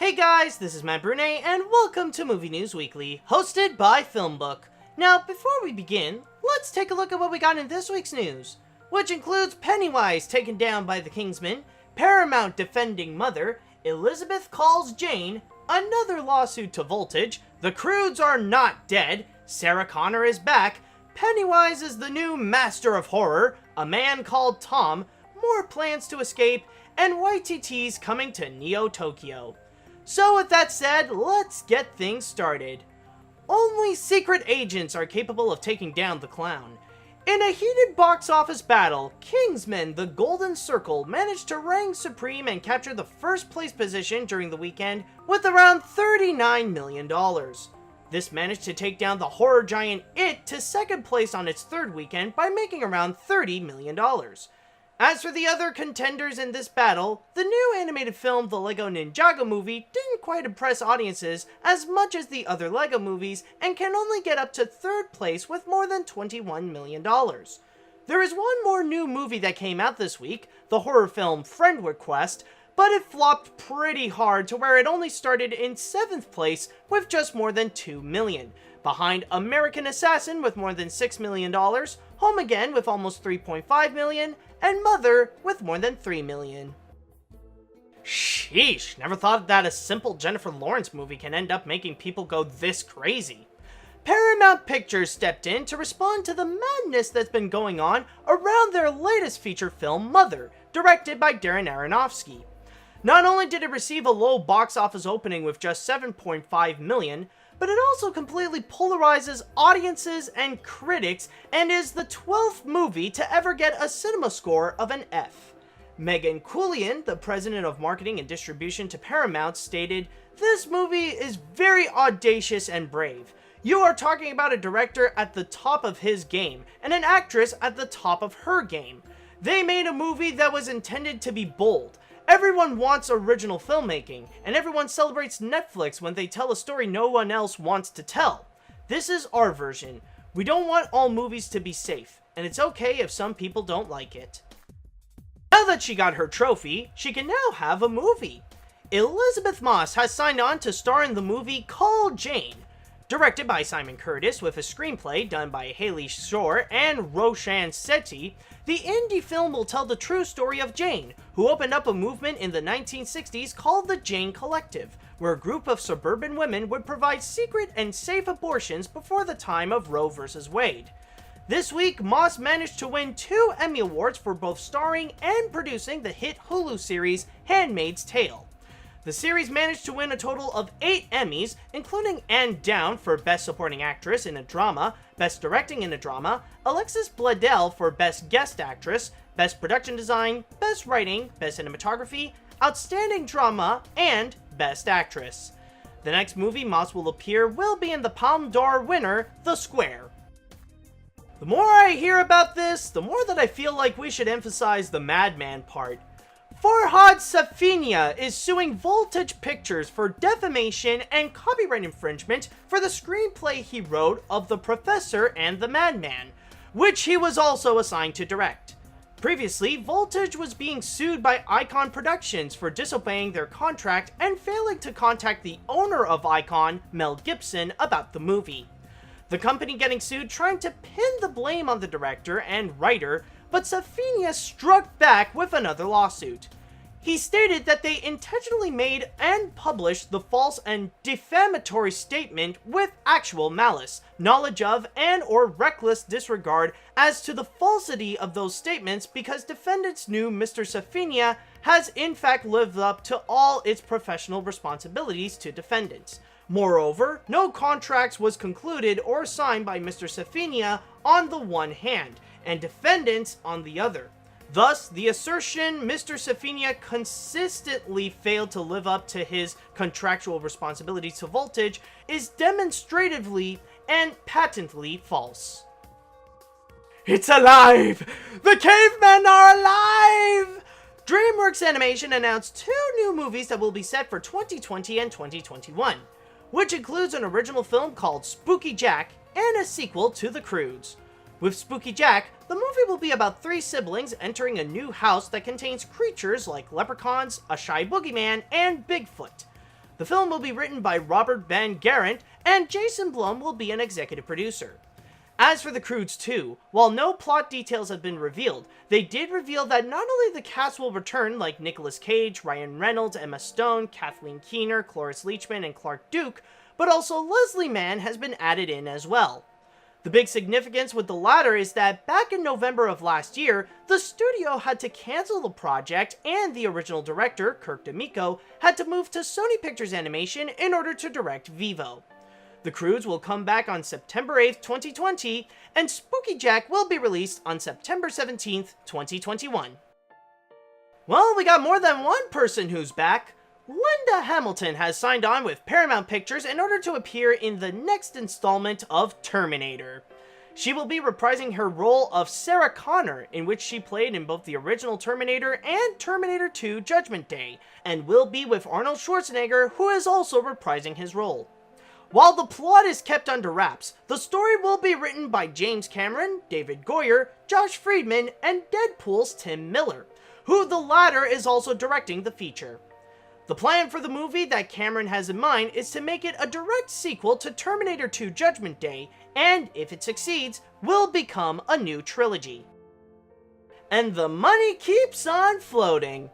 Hey guys, this is Matt Brunet, and welcome to Movie News Weekly, hosted by FilmBook. Now, before we begin, let's take a look at what we got in this week's news, which includes Pennywise taken down by the Kingsman, Paramount defending Mother, Elisabeth calls Jane, another lawsuit to Voltage, the Croods are not dead, Sarah Connor is back, Pennywise is the new master of horror, a man called Tom, more plans to escape, and Waititi's coming to Neo Tokyo. So with that said, let's get things started. Only secret agents are capable of taking down the clown. In a heated box office battle, Kingsman: The Golden Circle managed to reign supreme and capture the first place position during the weekend with around $39 million. This managed to take down the horror giant It to second place on its third weekend by making around $30 million. As for the other contenders in this battle, the new animated film The Lego Ninjago Movie didn't quite impress audiences as much as the other Lego movies and can only get up to third place with more than $21 million. There is one more new movie that came out this week, the horror film Friend Request, but it flopped pretty hard to where it only started in 7th place with just more than $2 million, behind American Assassin with more than $6 million, Home Again with almost $3.5 million, and Mother with more than $3 million. Sheesh, never thought that a simple Jennifer Lawrence movie can end up making people go this crazy. Paramount Pictures stepped in to respond to the madness that's been going on around their latest feature film, Mother, directed by Darren Aronofsky. Not only did it receive a low box office opening with just $7.5 million, but it also completely polarizes audiences and critics and is the 12th movie to ever get a cinema score of an F. Megan Quillian, the president of marketing and distribution to Paramount, stated, "This movie is very audacious and brave. You are talking about a director at the top of his game and an actress at the top of her game. They made a movie that was intended to be bold. Everyone wants original filmmaking, and everyone celebrates Netflix when they tell a story no one else wants to tell. This is our version. We don't want all movies to be safe, and it's okay if some people don't like it." Now that she got her trophy, she can now have a movie. Elisabeth Moss has signed on to star in the movie Call Jane. Directed by Simon Curtis with a screenplay done by Haley Shore and Roshan Sethi, the indie film will tell the true story of Jane, who opened up a movement in the 1960s called the Jane Collective, where a group of suburban women would provide secret and safe abortions before the time of Roe v. Wade. This week, Moss managed to win 2 Emmy Awards for both starring and producing the hit Hulu series Handmaid's Tale. The series managed to win a total of 8 Emmys, including Anne Down for Best Supporting Actress in a Drama, Best Directing in a Drama, Alexis Bledel for Best Guest Actress, Best Production Design, Best Writing, Best Cinematography, Outstanding Drama, and Best Actress. The next movie Moss will appear will be in the Palme d'Or winner, The Square. The more I hear about this, the more that I feel like we should emphasize the madman part. Farhad Safinia is suing Voltage Pictures for defamation and copyright infringement for the screenplay he wrote of The Professor and the Madman, which he was also assigned to direct. Previously, Voltage was being sued by Icon Productions for disobeying their contract and failing to contact the owner of Icon, Mel Gibson, about the movie. The company getting sued trying to pin the blame on the director and writer, but Safinia struck back with another lawsuit. He stated that they intentionally made and published the false and defamatory statement with actual malice, knowledge of, and or reckless disregard as to the falsity of those statements because defendants knew Mr. Safinia has in fact lived up to all its professional responsibilities to defendants. Moreover, no contracts was concluded or signed by Mr. Safinia on the one hand, and defendants on the other. Thus, the assertion Mr. Safinia consistently failed to live up to his contractual responsibilities to Voltage is demonstratively and patently false. It's alive! The cavemen are alive! DreamWorks Animation announced 2 new movies that will be set for 2020 and 2021, which includes an original film called Spooky Jack and a sequel to The Croods. With Spooky Jack, the movie will be about 3 siblings entering a new house that contains creatures like leprechauns, a shy boogeyman, and Bigfoot. The film will be written by Robert Van Garant, and Jason Blum will be an executive producer. As for the Croods 2, while no plot details have been revealed, they did reveal that not only the cast will return like Nicolas Cage, Ryan Reynolds, Emma Stone, Kathleen Keener, Cloris Leachman, and Clark Duke, but also Leslie Mann has been added in as well. The big significance with the latter is that back in November of last year, the studio had to cancel the project and the original director, Kirk D'Amico, had to move to Sony Pictures Animation in order to direct Vivo. The Croods will come back on September 8th, 2020, and Spooky Jack will be released on September 17th, 2021. Well, we got more than one person who's back. Linda Hamilton has signed on with Paramount Pictures in order to appear in the next installment of Terminator. She will be reprising her role of Sarah Connor, in which she played in both the original Terminator and Terminator 2 Judgment Day, and will be with Arnold Schwarzenegger, who is also reprising his role. While the plot is kept under wraps, the story will be written by James Cameron, David Goyer, Josh Friedman, and Deadpool's Tim Miller, who the latter is also directing the feature. The plan for the movie that Cameron has in mind is to make it a direct sequel to Terminator 2 Judgment Day, and if it succeeds, will become a new trilogy. And the money keeps on floating.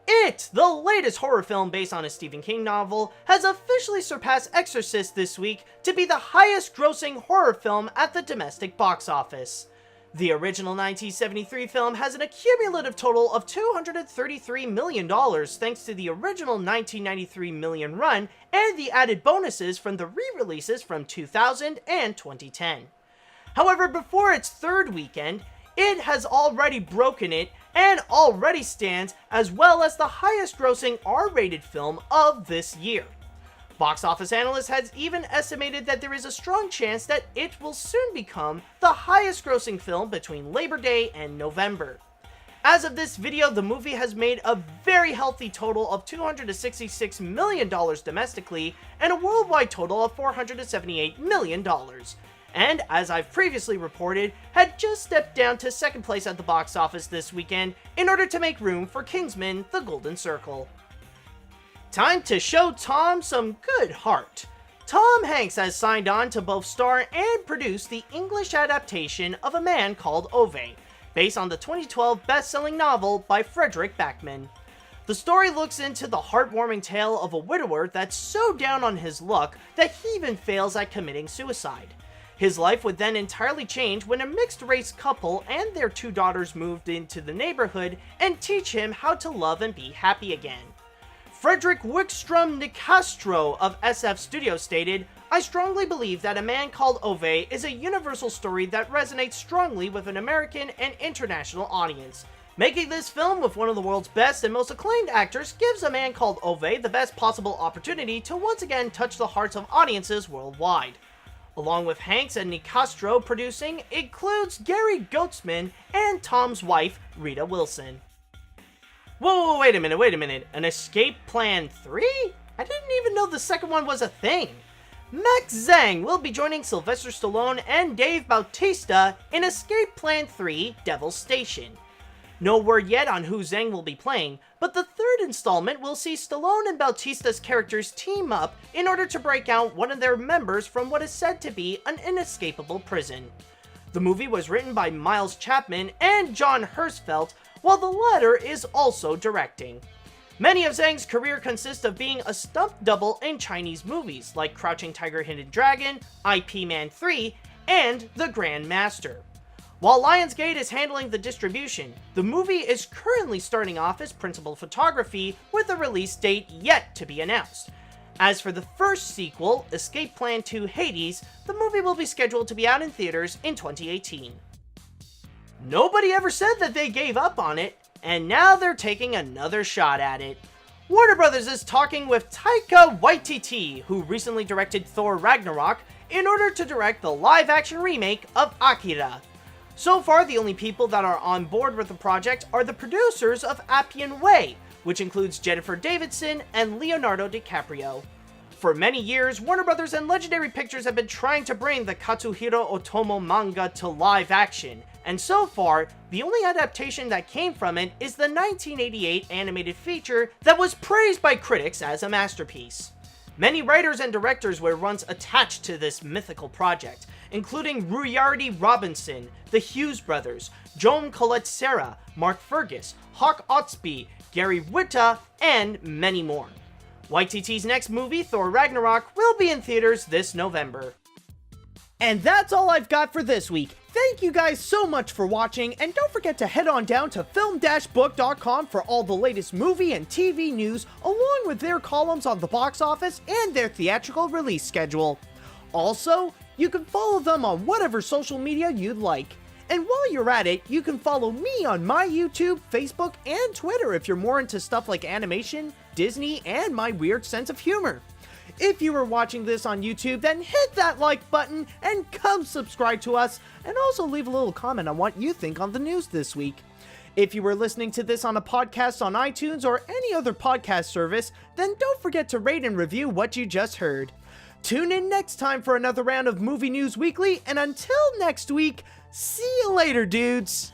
It, the latest horror film based on a Stephen King novel, has officially surpassed Exorcist this week to be the highest grossing horror film at the domestic box office. The original 1973 film has an accumulative total of $233 million thanks to the original 1993 million run and the added bonuses from the re-releases from 2000 and 2010. However, before its third weekend, it has already broken it and already stands as well as the highest grossing R-rated film of this year. Box office analysts has even estimated that there is a strong chance that it will soon become the highest grossing film between Labor Day and November. As of this video, the movie has made a very healthy total of $266 million domestically and a worldwide total of $478 million. And, as I've previously reported, had just stepped down to second place at the box office this weekend in order to make room for Kingsman: The Golden Circle. Time to show Tom some good heart. Tom Hanks has signed on to both star and produce the English adaptation of A Man Called Ove, based on the 2012 best-selling novel by Frederick Backman. The story looks into the heartwarming tale of a widower that's so down on his luck that he even fails at committing suicide. His life would then entirely change when a mixed-race couple and their two daughters moved into the neighborhood and teach him how to love and be happy again. Frederick Wickstrom Nicastro of SF Studios stated, "I strongly believe that A Man Called Ove is a universal story that resonates strongly with an American and international audience. Making this film with one of the world's best and most acclaimed actors gives A Man Called Ove the best possible opportunity to once again touch the hearts of audiences worldwide." Along with Hanks and Nicastro producing, includes Gary Goetzman and Tom's wife, Rita Wilson. Whoa, wait a minute, an Escape Plan 3? I didn't even know the second one was a thing. Max Zhang will be joining Sylvester Stallone and Dave Bautista in Escape Plan 3 Devil's Station. No word yet on who Zhang will be playing, but the third installment will see Stallone and Bautista's characters team up in order to break out one of their members from what is said to be an inescapable prison. The movie was written by Miles Chapman and John Hirschfeld, while the latter is also directing. Many of Zhang's career consists of being a stunt double in Chinese movies like Crouching Tiger, Hidden Dragon, IP Man 3, and The Grand Master. While Lionsgate is handling the distribution, the movie is currently starting off as principal photography with a release date yet to be announced. As for the first sequel, Escape Plan 2 Hades, the movie will be scheduled to be out in theaters in 2018. Nobody ever said that they gave up on it, and now they're taking another shot at it. Warner Brothers is talking with Taika Waititi, who recently directed Thor Ragnarok, in order to direct the live-action remake of Akira. So far, the only people that are on board with the project are the producers of Appian Way, which includes Jennifer Davidson and Leonardo DiCaprio. For many years, Warner Brothers and Legendary Pictures have been trying to bring the Katsuhiro Otomo manga to live action, and so far, the only adaptation that came from it is the 1988 animated feature that was praised by critics as a masterpiece. Many writers and directors were once attached to this mythical project, including Rudyard Robinson, the Hughes brothers, Joan Colette Serra, Mark Fergus, Hawk Otsby, Gary Whitta, and many more. Waititi's next movie, Thor Ragnarok, will be in theaters this November. And that's all I've got for this week. Thank you guys so much for watching, and don't forget to head on down to film-book.com for all the latest movie and TV news, along with their columns on the box office and their theatrical release schedule. Also, you can follow them on whatever social media you'd like. And while you're at it, you can follow me on my YouTube, Facebook, and Twitter if you're more into stuff like animation, Disney, and my weird sense of humor. If you were watching this on YouTube, then hit that like button and come subscribe to us, and also leave a little comment on what you think on the news this week. If you were listening to this on a podcast on iTunes or any other podcast service, then don't forget to rate and review what you just heard. Tune in next time for another round of Movie News Weekly, and until next week, see you later, dudes!